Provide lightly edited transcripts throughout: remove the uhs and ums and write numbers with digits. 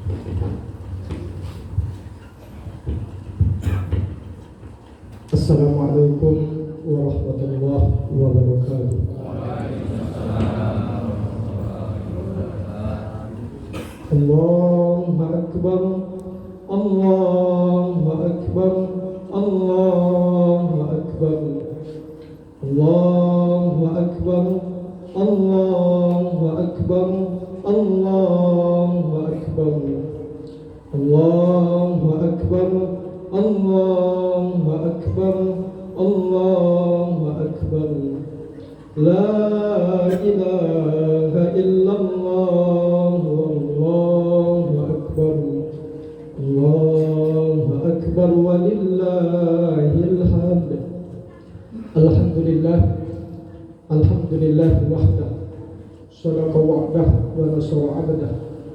Assalamualaikum warahmatullahi wabarakatuh. Allahu Akbar, Allahu Akbar, Allahu Akbar, Allahu Akbar, Allahu Akbar, Allahu Akbar, Allahu Akbar, Allahu Akbar, Allahu Akbar. La ilaha illallah, Allahu Akbar, Allahu Akbar, walillahil hamd. Alhamdulillah, alhamdulillah wahdah, sadaqa wa'dah wa nasara 'abdah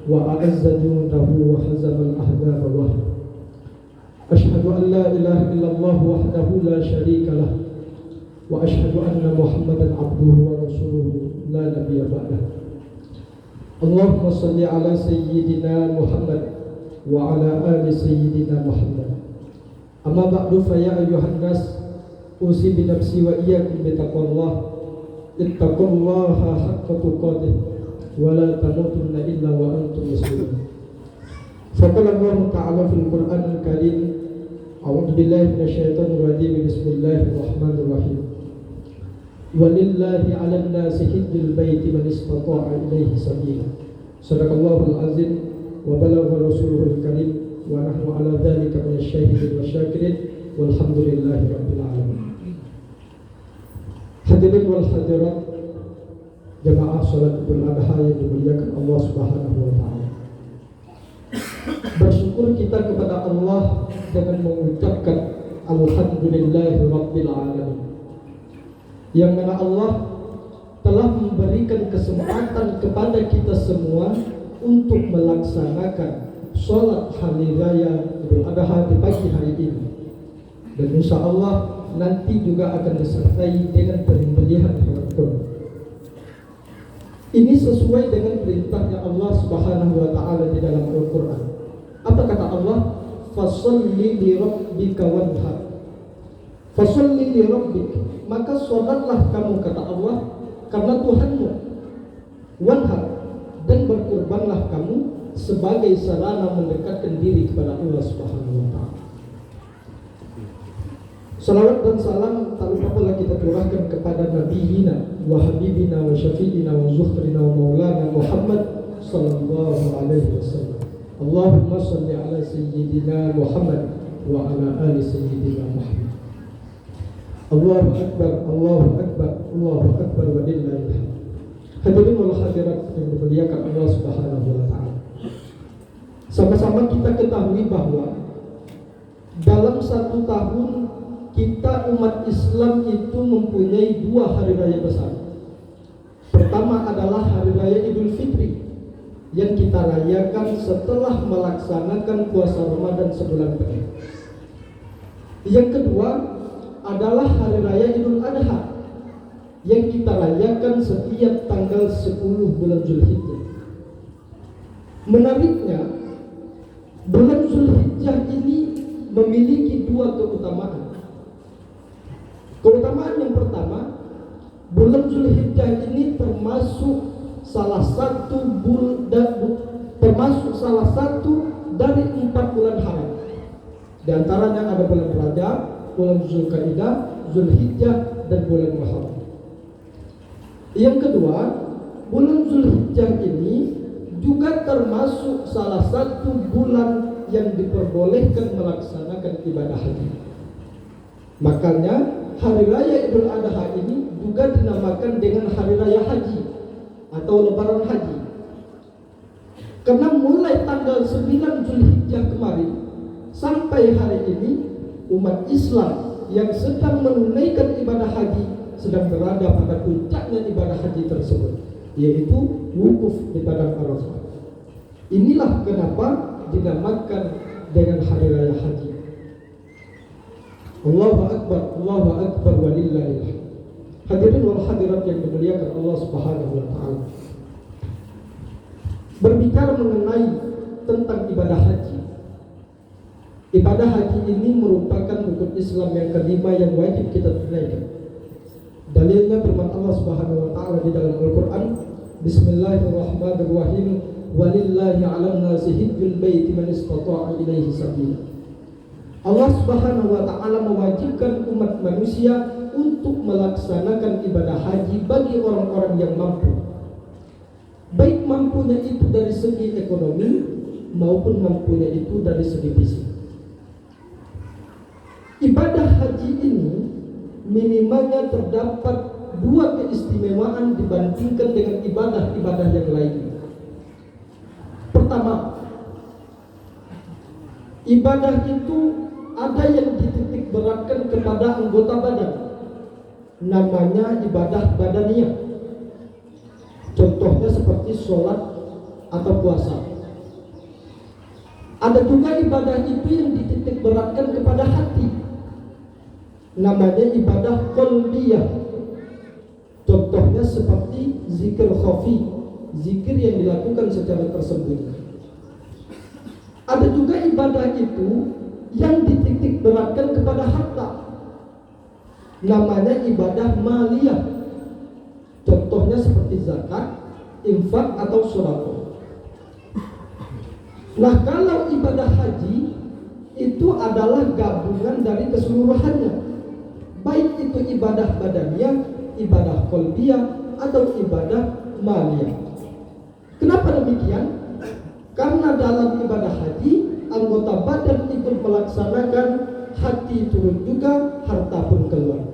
wa a'azza jundahu wa hazama al-ahzaba wahdah. Asyhadu an la ilaha illallah wahdahu la syarika lah wa asyhadu anna Muhammadan abduhu wa rasuluhu la nabiyya ba'dah. Allahumma shalli ala sayyidina Muhammad wa ala ali sayyidina Muhammad. Amma ba'du, fa ya ayyuhan nas, usi bi nafsi wa iyyakum bi taqwallah. Ittaqullaha haqqa tuqatih wa la tamutunna illa wa antum muslimun. Faqala Allah Ta'ala fil Qur'anil Karim, a'udzu billahi minasyaitonir rajim, bismillahirrahmanirrahim. Walillahi 'alan nasi hajjul baiti man istata'a ilaihi sabila. Shadaqallahul azim wa balagha rasuluhul karim wa nahnu 'ala dzalika minasyahidin wasyakirin walhamdulillahi rabbil alamin. Hadirin wal hadirat, jamaah salat Idul Adha yang dimuliakan Allah Subhanahu wa taala. Bersyukur kita kepada Allah dengan mengucapkan alhamdulillahi rabbil alamin, yang mana Allah telah memberikan kesempatan kepada kita semua untuk melaksanakan sholat hari raya Idul Adha di pagi hari ini, dan insya Allah nanti juga akan disertai dengan penyembelihan hewan kurban. Ini sesuai dengan perintahnya Allah Subhanahu wa taala di dalam Al-Qur'an. Apa kata Allah? Fasholli li rabbika wanhar. Fasholli li rabbik, maka sholatlah kamu, kata Allah, karena Tuhanmu. Wanhar, dan berkurbanlah kamu sebagai sarana mendekatkan diri kepada Allah Subhanahu wa taala. Salawat dan salam tak lupa pula kita curahkan kepada Nabiyina wa Habibina wa Syafi'ina wa Zuhrina wa Maulana Muhammad sallallahu alaihi wasallam. Allahumma salli ala Sayyidina Muhammad wa ala ali Sayyidina Muhammad. Allahu Akbar, Allahu Akbar, Allahu Akbar wa lillahil hamd. Hadirin wal hadirat yang dimuliakan Allah Subhanahu wa taala. Sama-sama kita ketahui bahwa dalam satu tahun kita umat Islam itu mempunyai dua hari raya besar. Pertama adalah hari raya Idul Fitri yang kita rayakan setelah melaksanakan puasa Ramadan sebulan penuh. Yang kedua adalah hari raya Idul Adha yang kita rayakan setiap tanggal 10 bulan Zulhijjah. Menariknya, bulan Zulhijjah ini memiliki dua keutamaan. Keutamaan yang pertama, bulan Zulhijjah ini termasuk salah satu dari 4 bulan haram. Di antaranya ada bulan Rajab, bulan Zulkaidah, Zulhijjah, dan bulan Muharram. Yang kedua, bulan Zulhijjah ini juga termasuk salah satu bulan yang diperbolehkan melaksanakan ibadah haji. Makanya hari raya Idul Adha ini juga dinamakan dengan hari raya haji atau lebaran haji. Karena mulai tanggal 9 Zulhijjah kemarin sampai hari ini, umat Islam yang sedang menunaikan ibadah haji sedang berada pada puncaknya ibadah haji tersebut, yaitu wukuf di padang Arafah. Inilah kenapa dinamakan dengan hari raya haji. Allahu Akbar, Allahu Akbar walillahil hamd. Hadirin wal hadirat yang dimuliakan Allah Subhanahu wa taala. Berbicara mengenai tentang tentang ibadah haji. Ibadah haji ini merupakan rukun Islam yang kelima yang wajib kita tunaikan. Dalilnya firman Allah Subhanahu wa taala di dalam Al-Qur'an, Bismillahirrahmanirrahim, walillahi 'alan nasi hajjul baiti man istata'a ilaihi sabila. Allah Subhanahu wa taala mewajibkan umat manusia untuk melaksanakan ibadah haji bagi orang-orang yang mampu. Baik mampunya itu dari segi ekonomi maupun mampunya itu dari segi fisik. Ibadah haji ini minimalnya terdapat dua keistimewaan dibandingkan dengan ibadah-ibadah yang lainnya. Pertama, ibadah itu ada yang dititik beratkan kepada anggota badan, namanya ibadah badaniyah. Contohnya seperti sholat atau puasa. Ada juga ibadah itu yang dititik beratkan kepada hati, namanya ibadah qalbiyah. Contohnya seperti zikir khafi, zikir yang dilakukan secara tersembunyi. Ada juga ibadah itu yang dititik beratkan kepada harta, namanya ibadah maliyah. Contohnya seperti zakat, infak atau sedekah. Nah, kalau ibadah haji itu adalah gabungan dari keseluruhannya, baik itu ibadah badaniyah, ibadah qalbiyah atau ibadah maliyah. Kenapa demikian? Karena dalam ibadah haji anggota badan ikut melaksanakan, hati turun juga, harta pun keluar.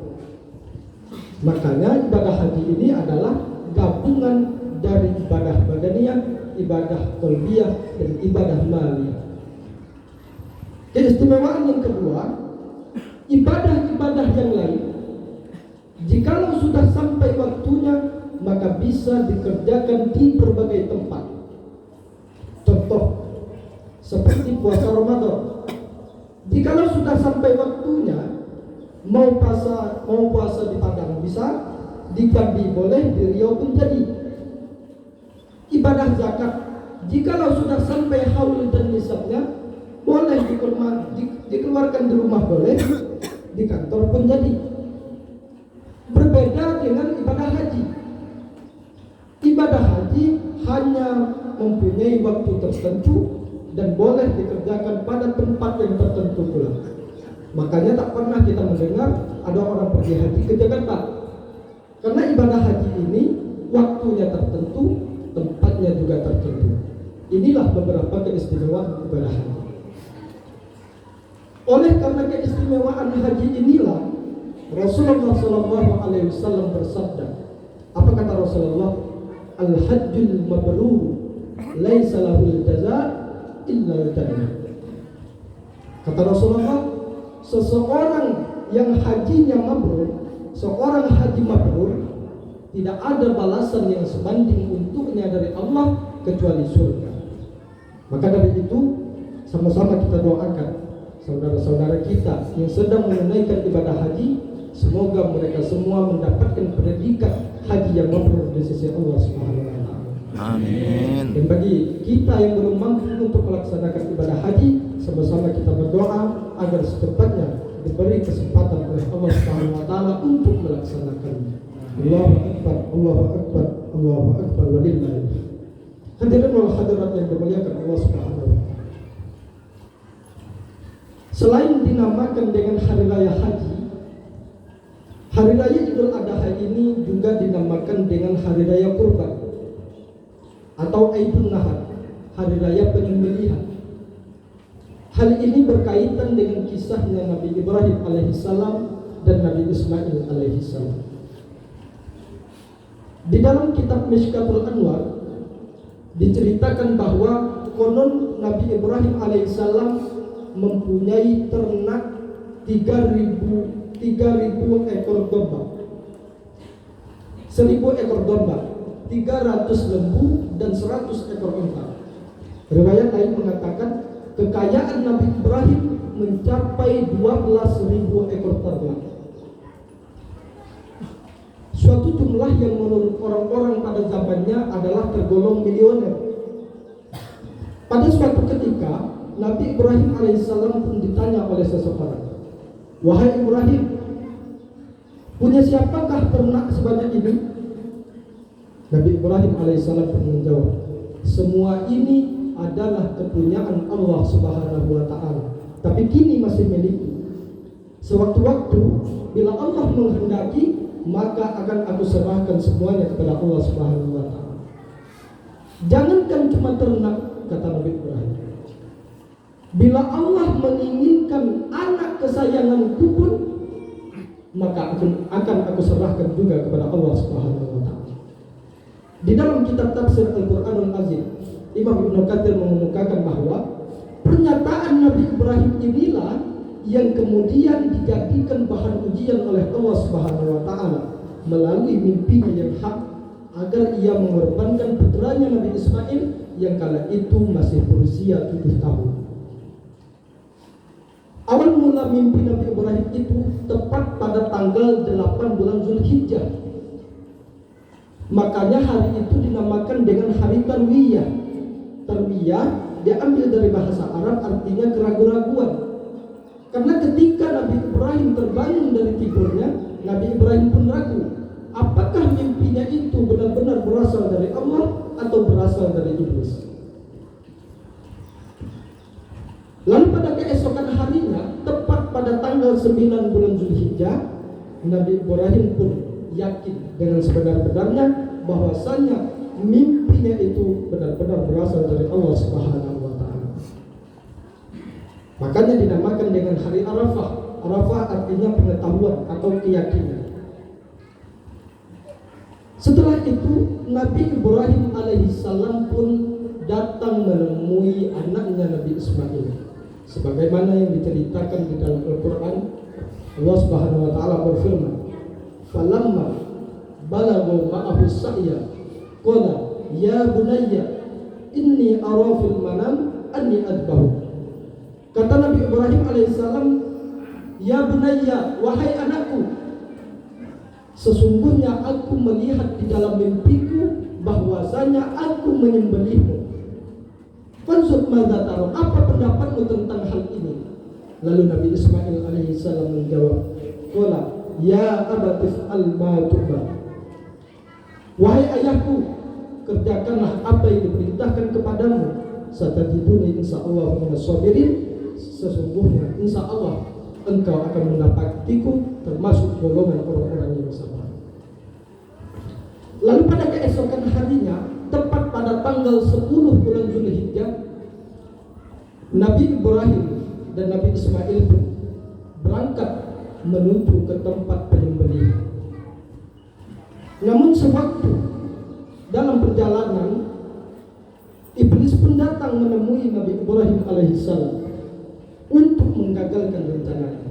Makanya ibadah haji ini adalah gabungan dari ibadah badaniyah, ibadah qalbiyah dan ibadah maliyah. Keistimewaan yang kedua, ibadah-ibadah yang lain jikalau sudah sampai waktunya maka bisa dikerjakan di berbagai tempat. Contoh seperti puasa Ramadan. Jikalau sudah sampai waktunya, mau puasa di Padang bisa, di Jambi boleh, di Riau pun jadi. Ibadah zakat, jikalau sudah sampai haul dan nisabnya, boleh dikeluarkan di rumah boleh, di kantor pun jadi. Berbeda dengan ibadah haji. Ibadah haji hanya mempunyai waktu tertentu dan boleh dikerjakan pada tempat yang tertentu pula. Makanya tak pernah kita mendengar ada orang pergi haji ke Jakarta. Karena ibadah haji ini waktunya tertentu, tempatnya juga tertentu. Inilah beberapa keistimewaan ibadah haji. Oleh karena keistimewaan haji inilah Rasulullah SAW bersabda. Apa kata Rasulullah? Al-hajjul mabrur laisa lahul jazaa illa al-jannah. Kata Rasulullah, seseorang yang hajinya mabrur, seorang haji mabrur, tidak ada balasan yang sebanding untuknya dari Allah kecuali surga. Maka dari itu sama-sama kita doakan saudara-saudara kita yang sedang menunaikan ibadah haji, semoga mereka semua mendapatkan predikat haji yang mabrur di sisi Allah Subhanahu wa taala. Amin. Dan bagi kita yang belum mampu untuk melaksanakan ibadah haji, sama-sama kita berdoa agar secepatnya diberi kesempatan oleh Allah Subhanahu wa taala untuk melaksanakannya. Allahu akbar, Allahu akbar, Allahu akbar walillahi. Hadirin wal hadirat yang dimuliakan Allah Subhanahu wa taala. Selain dinamakan dengan hari raya haji, hari raya Idul Adha ini juga dinamakan dengan hari raya kurban atau Aidun Nahar, hari raya penyembelihan. Hal ini berkaitan dengan kisahnya Nabi Ibrahim alaihissalam dan Nabi Ismail alaihissalam. Di dalam kitab Mishkatul Anwar diceritakan bahwa konon Nabi Ibrahim alaihissalam mempunyai ternak 3.000 ekor domba, 1.000 ekor domba, 300 lembu dan 100 ekor unta. Riwayat lain mengatakan kekayaan Nabi Ibrahim mencapai 12.000 ekor ternak. Suatu jumlah yang menurut orang-orang pada zamannya adalah tergolong milioner. Pada suatu ketika Nabi Ibrahim alaihissalam pun ditanya oleh seseorang, "Wahai Ibrahim, punya siapakah ternak sebanyak ini?" Nabi Ibrahim alaihissalam pun menjawab, "Semua ini adalah kepunyaan Allah Subhanahu wa ta'ala, tapi kini masih milikku. Sewaktu-waktu bila Allah menghendaki, maka akan aku serahkan semuanya kepada Allah Subhanahu wa ta'ala." Jangankan cuma ternak, kata Nabi Ibrahim, bila Allah menginginkan anak kesayanganku pun, maka akan aku serahkan juga kepada Allah Subhanahu wa ta'ala. Di dalam kitab tafsir Al-Qur'anul Azim, Imam Ibnu Katsir mengemukakan bahwa pernyataan Nabi Ibrahim inilah yang kemudian dijadikan bahan ujian oleh Allah Subhanahu wa ta'ala melalui mimpinya yang hak, agar ia mengorbankan putranya Nabi Ismail yang kala itu masih berusia 7 tahun. Awal mula mimpi Nabi Ibrahim itu tepat pada tanggal 8 bulan Zulhijjah. Makanya hari itu dinamakan dengan hari Tarwiyah. Tarwiyah diambil dari bahasa Arab, artinya keraguan-raguan. Karena ketika Nabi Ibrahim terbangun dari tidurnya, Nabi Ibrahim pun ragu, apakah mimpinya itu benar-benar berasal dari Allah atau berasal dari iblis. Lalu pada keesokan harinya, tepat pada tanggal 9 bulan Zulhijjah, Nabi Ibrahim pun yakin dengan sebenar-benarnya bahwasanya mimpinya itu benar-benar berasal dari Allah Subhanahu wa ta'ala. Makanya dinamakan dengan hari Arafah. Arafah artinya pengetahuan atau keyakinan. Setelah itu Nabi Ibrahim alaihissalam pun datang menemui anaknya Nabi Ismail, sebagaimana yang diceritakan di dalam Al-Quran. Allah Subhanahu wa ta'ala berfirman, "Falamma balaghu ma'ahu sa'ya qala ya bunayya inni ara fil manam anni adbahu." Kata Nabi Ibrahim alaihissalam, "Ya bunayya, wahai anakku, sesungguhnya aku melihat di dalam mimpiku bahwasanya aku menyembelihmu. Fanzur madza tara, apa pendapatmu tentang hal ini?" Lalu Nabi Ismail alaihissalam menjawab, "Qala ya abati fa'al ma tu'mar." Wahai ayahku, kerjakanlah apa yang diperintahkan kepadamu. Satajiduni insyaallah minas sabirin. Sesungguhnya insyaallah engkau akan mendapatiku termasuk golongan orang-orang yang sabar. Lalu pada keesokan harinya, tepat pada tanggal 10 bulan Zulhijjah, Nabi Ibrahim dan Nabi Ismail pun berangkat menuju ke tempat penyembelihan. Namun sewaktu dalam perjalanan, iblis pun datang menemui Nabi Ibrahim alaihissalam untuk menggagalkan rencananya.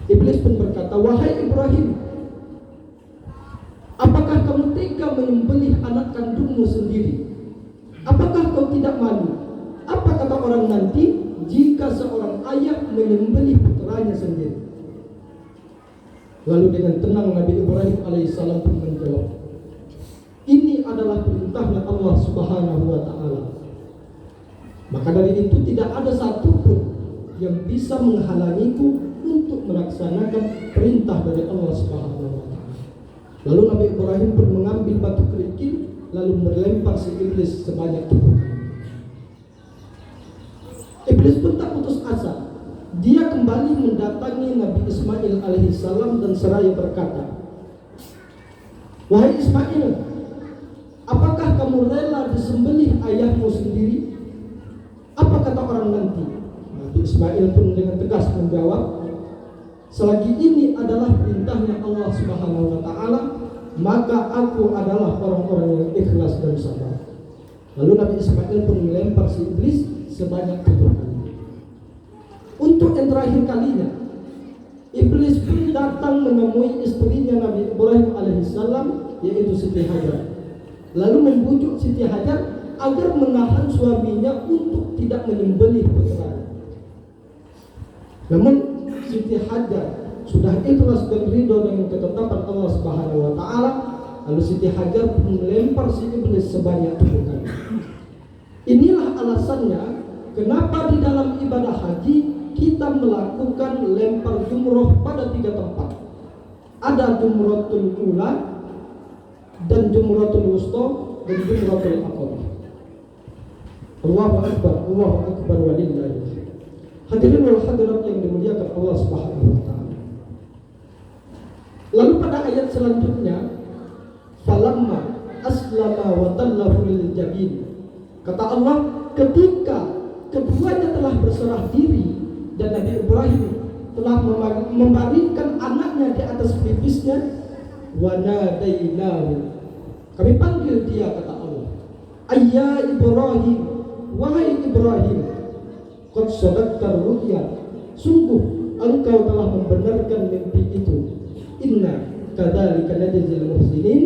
Iblis pun berkata, "Wahai Ibrahim, apakah kamu tega menyembelih anak kandungmu sendiri? Apakah kau tidak malu? Apa kata orang nanti jika seorang ayah menyembelih putranya sendiri?" Lalu dengan tenang Nabi Ibrahim alaihissalam pun menjawab, "Ini adalah perintahnya Allah Subhanahu wa ta'ala. Maka dari itu tidak ada satupun yang bisa menghalangiku untuk melaksanakan perintah dari Allah Subhanahu wa ta'ala." Lalu Nabi Ibrahim pun mengambil batu kerikil lalu melempar si iblis sebanyak 7 kali. Iblis pun tak putus asa. Dia kembali mendatangi Nabi Ismail alaihissalam dan seraya berkata, "Wahai Ismail, apakah kamu rela disembelih ayahmu sendiri? Apa kata orang nanti?" Nabi Ismail pun dengan tegas menjawab, "Selagi ini adalah perintahnya Allah Subhanahu wa ta'ala, maka aku adalah orang-orang yang ikhlas dan sabar." Lalu Nabi Ismail pun melempar si iblis sebanyak 7 kali. Untuk yang terakhir kalinya, iblis pun datang menemui istrinya Nabi Ibrahim alaihissalam, yaitu Siti Hajar. Lalu membujuk Siti Hajar agar menahan suaminya untuk tidak menyembelih putranya. Namun Siti Hajar sudah ikhlas dan ridho dengan ketetapan Allah Subhanahu wa ta'ala. Lalu Siti Hajar pun melempar si iblis sebanyak 7 kali. Inilah alasannya kenapa di dalam ibadah haji kita melakukan lempar jumroh pada 3 tempat. Ada jumratul ula dan jumratul wusta dan jumratul aqabah. Allahu akbar, Allahu akbar walillahi. Hadirin wal hadirat yang dimuliakan Allah Subhanahu wa taala. Lalu pada ayat selanjutnya, falamma aslama wa tallahu lil jabin. Kata Allah, ketika keduanya telah berserah diri dan Nabi Ibrahim telah membaringkan anaknya di atas pipisnya, wa nadainahu, kami panggil dia, kata Allah, ayya Ibrahim, wahai Ibrahim, qad sadaqta ru'ya, sungguh engkau telah membenarkan mimpi itu. Inna kadzalika najzil muhsinin,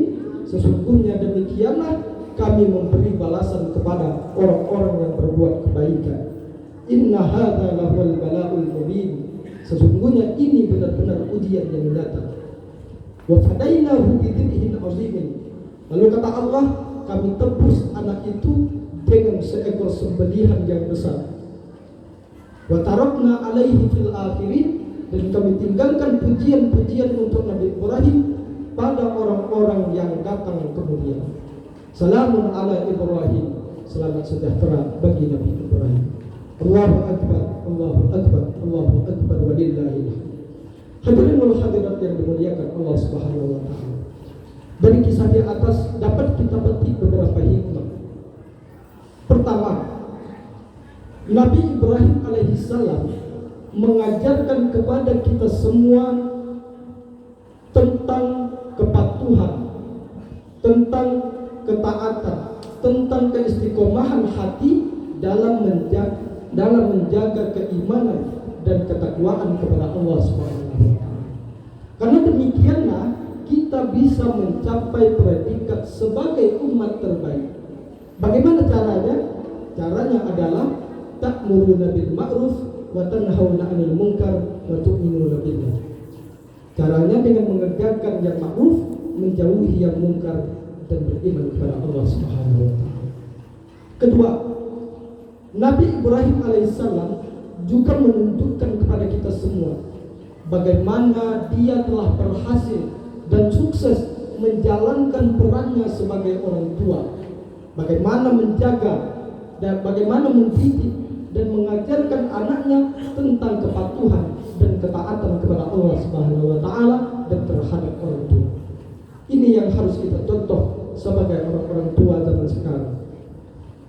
sesungguhnya demikianlah kami memberi balasan kepada orang-orang yang berbuat kebaikan. Inna hadza lahul bala'ul mubin, sesungguhnya ini benar-benar ujian yang nyata. Wa fadainahu bidzibhin azimin, lalu kata Allah, kami tebus anak itu dengan seekor sembelihan yang besar. Wa tarakna alaihi fil akhirin, dan kami tinggalkan pujian-pujian untuk Nabi Ibrahim pada orang-orang yang datang kemudian. Salamun ala Ibrahim, selamat sejahtera bagi Nabi Ibrahim. Allahu akbar, Allahu akbar, Allahu akbar walillahi. Hadirin wal hadirat yang dimuliakan Allah Subhanahu wa taala. Dari kisah di atas dapat kita petik beberapa hikmah. Pertama, Nabi Ibrahim alaihissalam mengajarkan kepada kita semua tentang kepatuhan, tentang ketaatan, tentang keistiqomahan hati dalam menjaga keimanan dan ketakwaan kepada Allah Subhanahu wa taala. Karena demikianlah kita bisa mencapai predikat sebagai umat terbaik. Bagaimana caranya? Caranya adalah ta'muruna bil ma'ruf wa tanhauna 'anil munkar wa tu'minuna billah. Caranya dengan mengerjakan yang ma'ruf, menjauhi yang munkar, dan beriman kepada Allah Subhanahu wa taala. Kedua, Nabi Ibrahim alaihissalam juga menunjukkan kepada kita semua bagaimana dia telah berhasil dan sukses menjalankan perannya sebagai orang tua, bagaimana menjaga dan bagaimana mendidik dan mengajarkan anaknya tentang kepatuhan dan ketaatan kepada Allah Subhanahu wa taala dan terhadap orang tua. Ini yang harus kita contoh sebagai orang-orang tua zaman sekarang,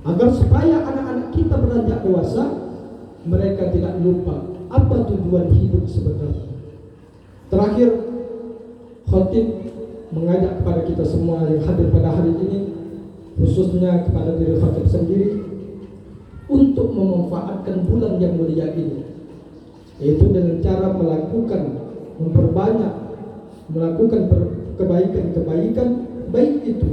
agar supaya anak-anak kita beranjak dewasa mereka tidak lupa apa tujuan hidup sebenarnya. Terakhir, khatib mengajak kepada kita semua yang hadir pada hari ini, khususnya kepada diri khatib sendiri, untuk memanfaatkan bulan yang mulia ini, yaitu dengan cara memperbanyak melakukan kebaikan-kebaikan, baik itu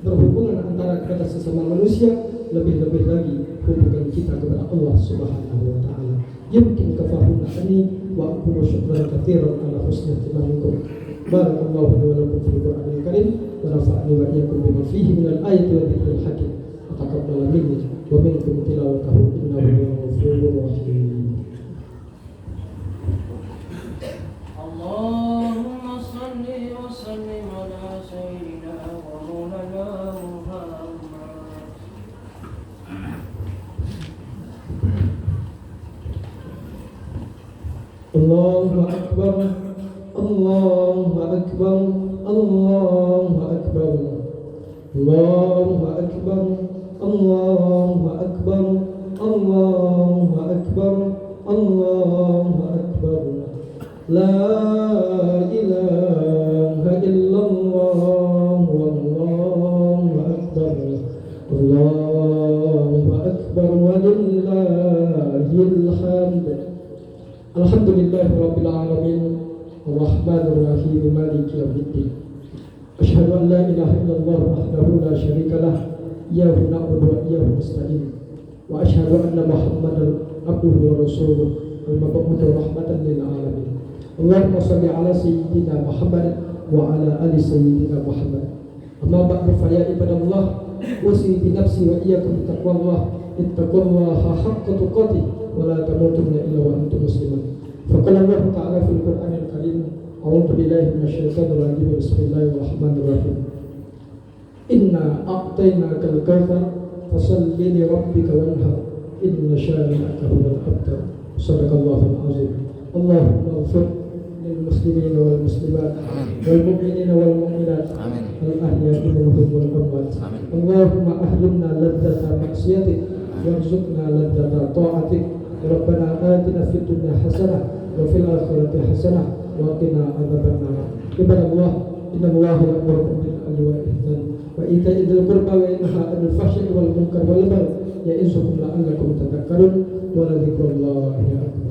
berhubungan antara kita sesama manusia, lebih-lebih lagi hubungan kita kepada Allah Subhanahu wa taala. Yumkin kafahuna ani wa aqulu syukran katsiran ala husni ihtimamikum. Barakallahu li wa lakum fil Qur'anil Karim wa nafa'ani wa iyyakum bima fihi minal ayati wa dzikril hakim. Taqabbal minni wa minkum tilawatahu innahu ghafurur rahim. Allahumma salli wa sallim ala sayyidina wa maulana Muhammad. Allahu akbar, Allahu akbar, Allahu akbar, Allahu akbar, Allahu akbar, Allahu akbar, Allahu akbar. La ilaha illallah, wallahu akbar, Allahu akbar walillahil hamd. Alhamdulillahirabbil alamin, arrahmanir rahim, maliki yaumiddin. Asyhadu an la ilaha illallah wahdahu la syarikalah, iyyahu na'budu wa iyyahu nasta'in. Wa asyhadu anna Muhammadan abduhu wa rasuluh, al-mab'uts rahmatan lil alamin. Allahumma shalli ala sayyidina Muhammad wa ala ali sayyidina Muhammad. Amma ba'du, fa ya ibadallah, usi bi nafsi wa iyyakum bi taqwallah. ittaqullaha haqqa tuqatih wa la tamutunna illa wa antum muslimun. Faqala Allah Ta'ala fil Qur'anil Karim, a'udzu billahi minasyaitonir rajim, bismillahirrahmanirrahim. Inna a'tainakal kautsar fasalli li rabbika wanhar inna syani'aka huwal abtar. Shadaqallahul azim. Allahumma ighfir lil muslimina wal muslimat wal mu'minina wal mu'minat al ahya'i minhum wal amwat. Allahumma ahlimna ladzata maksiatik warzuqna ladzata ta'atik. Rabbana atina fid dunya hasanah wa fil akhirati hasanah wa qina adzabannar. Ibadallah, innallaha ya'muru bil adli wal ihsan wa ita'i dzil qurba wa yanha 'anil fahsya'i wal munkari wal baghi ya'izukum la'allakum tadhakkarun wa la dzikrullahi akbar.